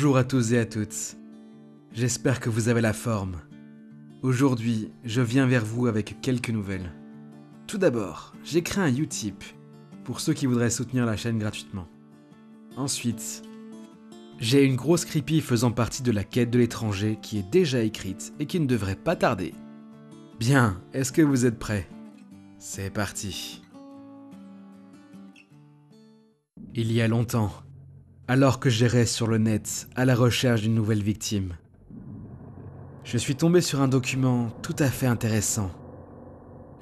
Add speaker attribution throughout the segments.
Speaker 1: Bonjour à tous et à toutes. J'espère que vous avez la forme. Aujourd'hui, je viens vers vous avec quelques nouvelles. Tout d'abord, j'ai créé un Utip pour ceux qui voudraient soutenir la chaîne gratuitement. Ensuite, j'ai une grosse creepy faisant partie de la quête de l'étranger qui est déjà écrite et qui ne devrait pas tarder. Bien, est-ce que vous êtes prêts ? C'est parti. Il y a longtemps, alors que j'errais sur le net à la recherche d'une nouvelle victime, je suis tombé sur un document tout à fait intéressant.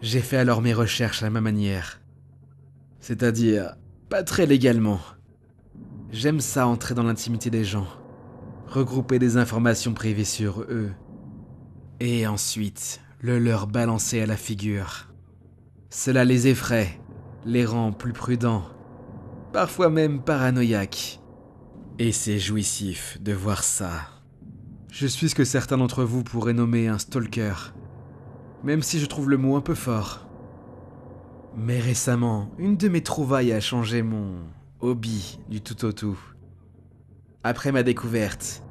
Speaker 1: J'ai fait alors mes recherches à ma manière. C'est-à-dire, pas très légalement. J'aime ça entrer dans l'intimité des gens, regrouper des informations privées sur eux, et ensuite le leur balancer à la figure. Cela les effraie, les rend plus prudents, parfois même paranoïaques. Et c'est jouissif de voir ça. Je suis ce que certains d'entre vous pourraient nommer un stalker, même si je trouve le mot un peu fort. Mais récemment, une de mes trouvailles a changé mon hobby du tout au tout. Après ma découverte,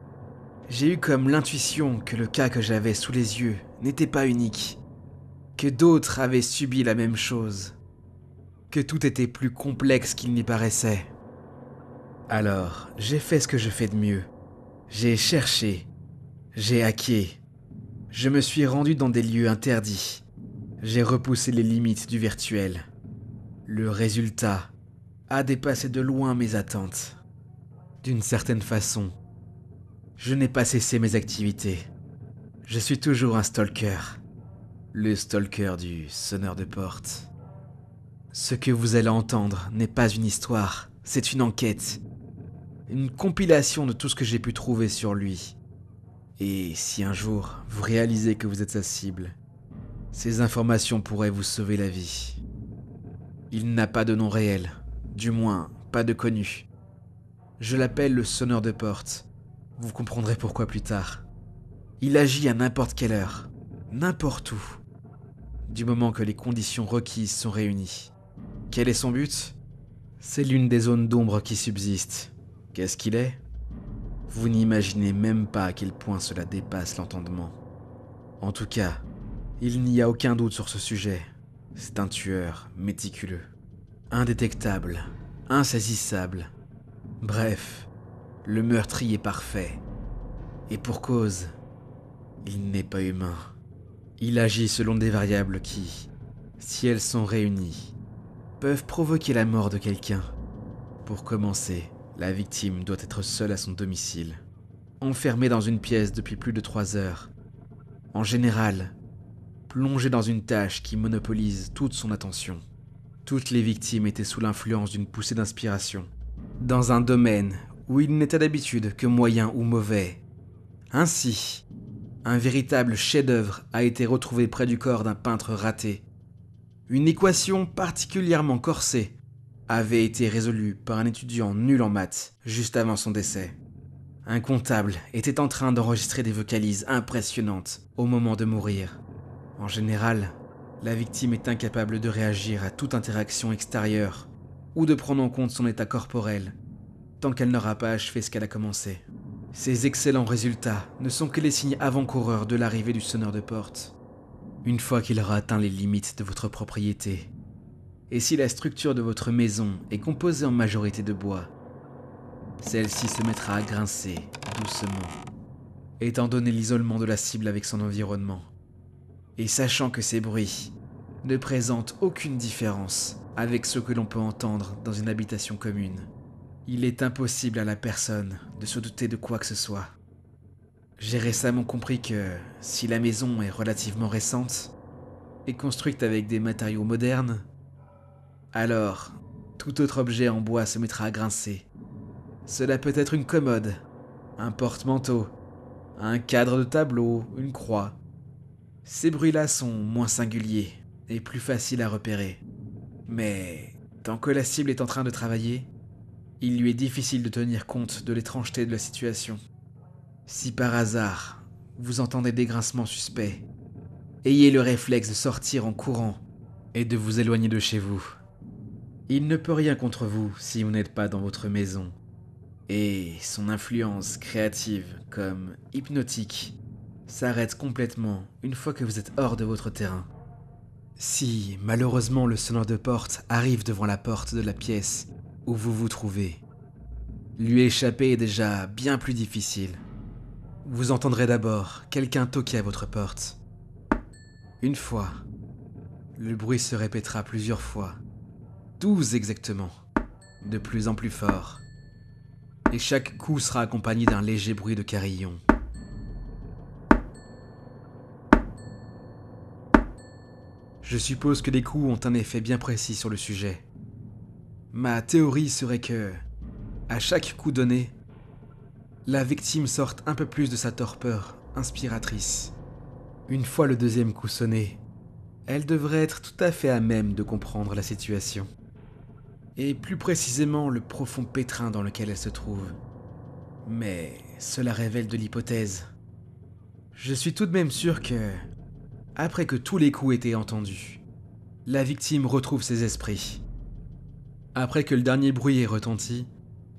Speaker 1: j'ai eu comme l'intuition que le cas que j'avais sous les yeux n'était pas unique, que d'autres avaient subi la même chose, que tout était plus complexe qu'il n'y paraissait. Alors, j'ai fait ce que je fais de mieux. J'ai cherché, j'ai hacké, je me suis rendu dans des lieux interdits, j'ai repoussé les limites du virtuel. Le résultat a dépassé de loin mes attentes. D'une certaine façon, je n'ai pas cessé mes activités. Je suis toujours un stalker. Le stalker du sonneur de porte. Ce que vous allez entendre n'est pas une histoire, c'est une enquête. Une compilation de tout ce que j'ai pu trouver sur lui. Et si un jour vous réalisez que vous êtes sa cible, ces informations pourraient vous sauver la vie. Il n'a pas de nom réel, du moins pas de connu. Je l'appelle le sonneur de porte. Vous comprendrez pourquoi plus tard. Il agit à n'importe quelle heure, n'importe où, du moment que les conditions requises sont réunies. Quel est son but ? C'est l'une des zones d'ombre qui subsistent. Qu'est-ce qu'il est ? Vous n'imaginez même pas à quel point cela dépasse l'entendement. En tout cas, il n'y a aucun doute sur ce sujet. C'est un tueur méticuleux, indétectable, insaisissable. Bref, le meurtrier est parfait. Et pour cause, il n'est pas humain. Il agit selon des variables qui, si elles sont réunies, peuvent provoquer la mort de quelqu'un. Pour commencer, la victime doit être seule à son domicile, enfermée dans une pièce depuis plus de 3 heures. En général, plongée dans une tâche qui monopolise toute son attention. Toutes les victimes étaient sous l'influence d'une poussée d'inspiration, dans un domaine où il n'était d'habitude que moyen ou mauvais. Ainsi, un véritable chef-d'œuvre a été retrouvé près du corps d'un peintre raté. Une équation particulièrement corsée avait été résolue par un étudiant nul en maths juste avant son décès. Un comptable était en train d'enregistrer des vocalises impressionnantes au moment de mourir. En général, la victime est incapable de réagir à toute interaction extérieure ou de prendre en compte son état corporel tant qu'elle n'aura pas achevé ce qu'elle a commencé. Ces excellents résultats ne sont que les signes avant-coureurs de l'arrivée du sonneur de porte. Une fois qu'il aura atteint les limites de votre propriété, et si la structure de votre maison est composée en majorité de bois, celle-ci se mettra à grincer doucement, étant donné l'isolement de la cible avec son environnement. Et sachant que ces bruits ne présentent aucune différence avec ceux que l'on peut entendre dans une habitation commune, il est impossible à la personne de se douter de quoi que ce soit. J'ai récemment compris que, si la maison est relativement récente et construite avec des matériaux modernes, alors tout autre objet en bois se mettra à grincer. Cela peut être une commode, un porte-manteau, un cadre de tableau, une croix. Ces bruits-là sont moins singuliers et plus faciles à repérer. Mais tant que la cible est en train de travailler, il lui est difficile de tenir compte de l'étrangeté de la situation. Si par hasard, vous entendez des grincements suspects, ayez le réflexe de sortir en courant et de vous éloigner de chez vous. Il ne peut rien contre vous si vous n'êtes pas dans votre maison. Et son influence créative comme hypnotique s'arrête complètement une fois que vous êtes hors de votre terrain. Si, malheureusement, le sonneur de porte arrive devant la porte de la pièce où vous vous trouvez, lui échapper est déjà bien plus difficile. Vous entendrez d'abord quelqu'un toquer à votre porte. Une fois, le bruit se répétera plusieurs fois, 12 exactement, de plus en plus fort. Et chaque coup sera accompagné d'un léger bruit de carillon. Je suppose que les coups ont un effet bien précis sur le sujet. Ma théorie serait que, à chaque coup donné, la victime sorte un peu plus de sa torpeur inspiratrice. Une fois le deuxième coup sonné, elle devrait être tout à fait à même de comprendre la situation. Et plus précisément le profond pétrin dans lequel elle se trouve. Mais cela révèle de l'hypothèse. Je suis tout de même sûr que, après que tous les coups aient été entendus, la victime retrouve ses esprits. Après que le dernier bruit ait retenti,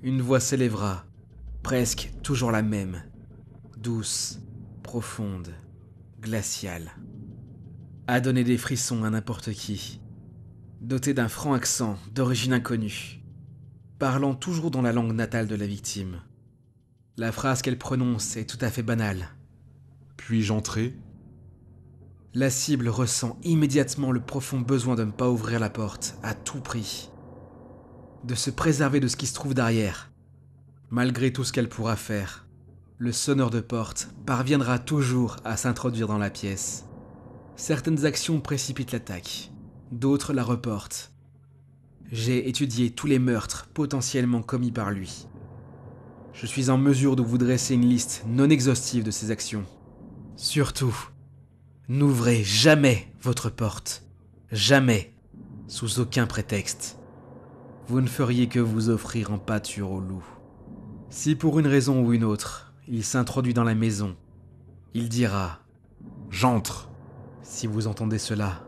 Speaker 1: une voix s'élèvera, presque toujours la même, douce, profonde, glaciale. À donner des frissons à n'importe qui, dotée d'un franc accent d'origine inconnue, parlant toujours dans la langue natale de la victime. La phrase qu'elle prononce est tout à fait banale.
Speaker 2: Puis-je entrer ?
Speaker 1: La cible ressent immédiatement le profond besoin de ne pas ouvrir la porte à tout prix, de se préserver de ce qui se trouve derrière. Malgré tout ce qu'elle pourra faire, le sonneur de porte parviendra toujours à s'introduire dans la pièce. Certaines actions précipitent l'attaque, d'autres la reportent. J'ai étudié tous les meurtres potentiellement commis par lui. Je suis en mesure de vous dresser une liste non exhaustive de ses actions. Surtout, n'ouvrez jamais votre porte. Jamais. Sous aucun prétexte. Vous ne feriez que vous offrir en pâture au loup. Si pour une raison ou une autre, il s'introduit dans la maison, il dira « J'entre ». Si vous entendez cela,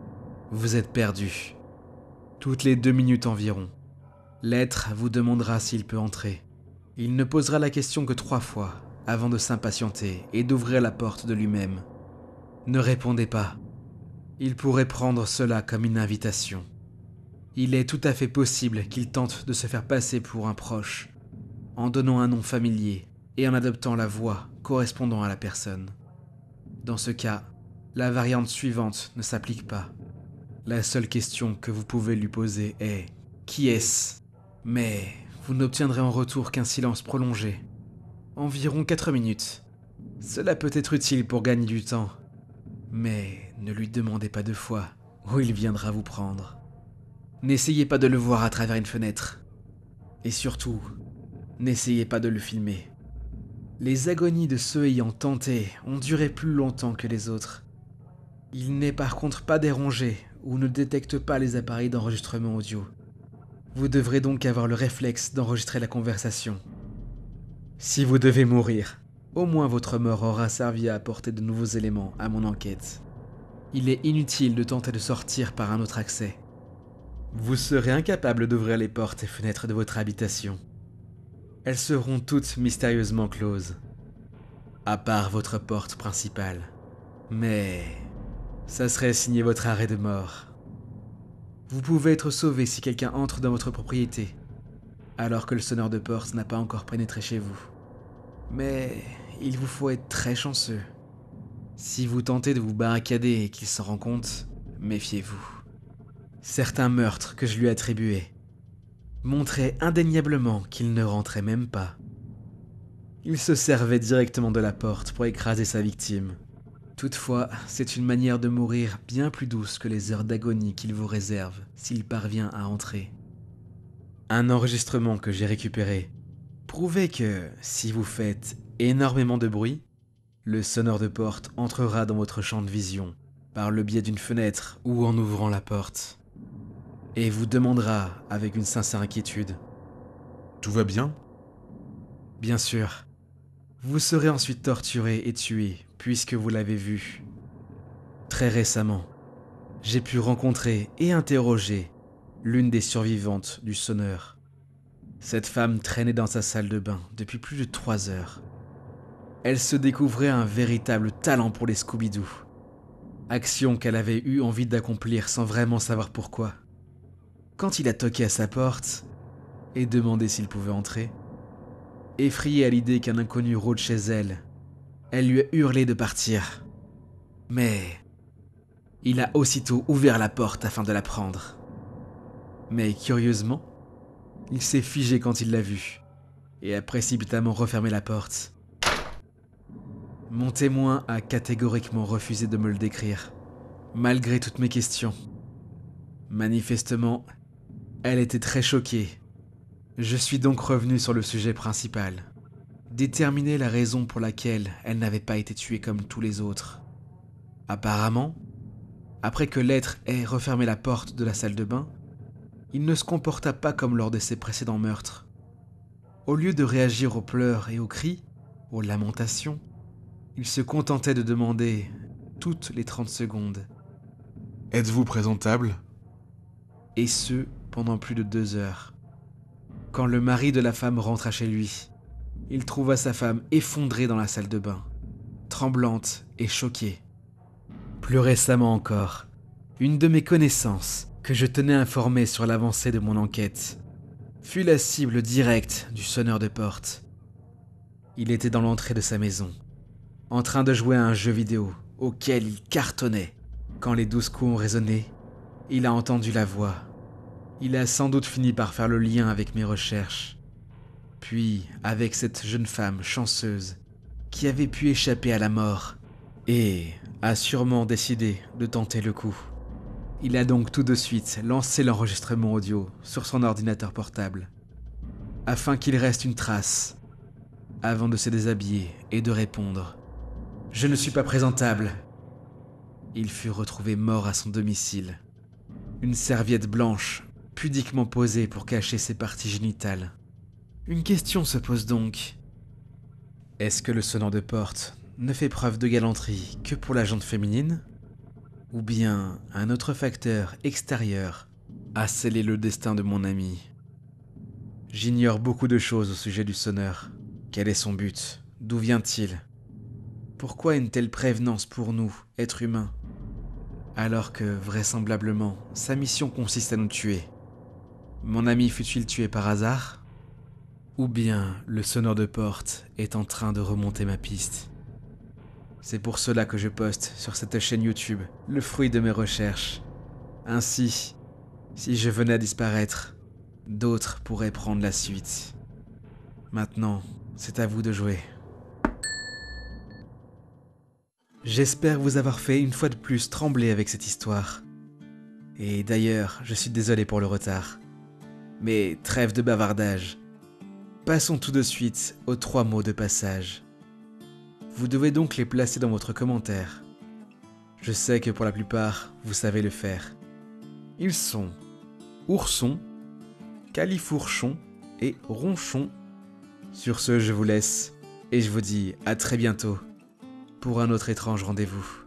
Speaker 1: vous êtes perdu. Toutes les 2 minutes environ, l'être vous demandera s'il peut entrer. Il ne posera la question que 3 fois avant de s'impatienter et d'ouvrir la porte de lui-même. Ne répondez pas. Il pourrait prendre cela comme une invitation. Il est tout à fait possible qu'il tente de se faire passer pour un proche, en donnant un nom familier et en adoptant la voix correspondant à la personne. Dans ce cas, la variante suivante ne s'applique pas. La seule question que vous pouvez lui poser est « Qui est-ce » Mais vous n'obtiendrez en retour qu'un silence prolongé. Environ 4 minutes. Cela peut être utile pour gagner du temps. Mais ne lui demandez pas 2 fois, ou il viendra vous prendre. N'essayez pas de le voir à travers une fenêtre. Et surtout, n'essayez pas de le filmer. Les agonies de ceux ayant tenté ont duré plus longtemps que les autres. Il n'est par contre pas dérangé ou ne détecte pas les appareils d'enregistrement audio. Vous devrez donc avoir le réflexe d'enregistrer la conversation. Si vous devez mourir, au moins votre mort aura servi à apporter de nouveaux éléments à mon enquête. Il est inutile de tenter de sortir par un autre accès. Vous serez incapable d'ouvrir les portes et fenêtres de votre habitation. Elles seront toutes mystérieusement closes, à part votre porte principale. Mais ça serait signer votre arrêt de mort. Vous pouvez être sauvé si quelqu'un entre dans votre propriété, alors que le sonneur de porte n'a pas encore pénétré chez vous. Mais il vous faut être très chanceux. Si vous tentez de vous barricader et qu'il s'en rend compte, méfiez-vous. Certains meurtres que je lui attribuais montraient indéniablement qu'il ne rentrait même pas. Il se servait directement de la porte pour écraser sa victime. Toutefois, c'est une manière de mourir bien plus douce que les heures d'agonie qu'il vous réserve s'il parvient à entrer. Un enregistrement que j'ai récupéré prouvait que, si vous faites énormément de bruit, le sonneur de porte entrera dans votre champ de vision par le biais d'une fenêtre ou en ouvrant la porte, et vous demandera avec une sincère inquiétude.
Speaker 2: Tout va bien ?
Speaker 1: Bien sûr. Vous serez ensuite torturé et tué, puisque vous l'avez vu. Très récemment, j'ai pu rencontrer et interroger l'une des survivantes du sonneur. Cette femme traînait dans sa salle de bain depuis plus de 3 heures. Elle se découvrait un véritable talent pour les Scooby-Doo. Action qu'elle avait eu envie d'accomplir sans vraiment savoir pourquoi. Quand il a toqué à sa porte et demandé s'il pouvait entrer, effrayée à l'idée qu'un inconnu rôde chez elle, elle lui a hurlé de partir. Mais il a aussitôt ouvert la porte afin de la prendre. Mais curieusement, il s'est figé quand il l'a vue et a précipitamment refermé la porte. Mon témoin a catégoriquement refusé de me le décrire, malgré toutes mes questions. Manifestement, elle était très choquée. Je suis donc revenu sur le sujet principal. Déterminer la raison pour laquelle elle n'avait pas été tuée comme tous les autres. Apparemment, après que l'être ait refermé la porte de la salle de bain, il ne se comporta pas comme lors de ses précédents meurtres. Au lieu de réagir aux pleurs et aux cris, aux lamentations, il se contentait de demander, toutes les 30 secondes,
Speaker 2: « Êtes-vous présentable ?»
Speaker 1: Et ce, pendant plus de 2 heures. Quand le mari de la femme rentra chez lui, il trouva sa femme effondrée dans la salle de bain, tremblante et choquée. Plus récemment encore, une de mes connaissances, que je tenais informée sur l'avancée de mon enquête, fut la cible directe du sonneur de porte. Il était dans l'entrée de sa maison, en train de jouer à un jeu vidéo auquel il cartonnait. Quand les 12 coups ont résonné, il a entendu la voix. Il a sans doute fini par faire le lien avec mes recherches, puis avec cette jeune femme chanceuse qui avait pu échapper à la mort et a sûrement décidé de tenter le coup. Il a donc tout de suite lancé l'enregistrement audio sur son ordinateur portable, afin qu'il reste une trace, avant de se déshabiller et de répondre « Je ne suis pas présentable ». Il fut retrouvé mort à son domicile, une serviette blanche pudiquement posée pour cacher ses parties génitales. Une question se pose donc. Est-ce que le sonneur de porte ne fait preuve de galanterie que pour la jante féminine ? Ou bien un autre facteur extérieur a scellé le destin de mon ami ? J'ignore beaucoup de choses au sujet du sonneur. Quel est son but ? D'où vient-il ? Pourquoi une telle prévenance pour nous, êtres humains ? Alors que, vraisemblablement, sa mission consiste à nous tuer. Mon ami fut-il tué par hasard ? Ou bien le sonneur de porte est en train de remonter ma piste ? C'est pour cela que je poste sur cette chaîne YouTube le fruit de mes recherches. Ainsi, si je venais à disparaître, d'autres pourraient prendre la suite. Maintenant, c'est à vous de jouer. J'espère vous avoir fait une fois de plus trembler avec cette histoire. Et d'ailleurs, je suis désolé pour le retard. Mais trêve de bavardage. Passons tout de suite aux 3 mots de passage. Vous devez donc les placer dans votre commentaire. Je sais que pour la plupart, vous savez le faire. Ils sont ourson, califourchon et ronchon. Sur ce, je vous laisse et je vous dis à très bientôt pour un autre étrange rendez-vous.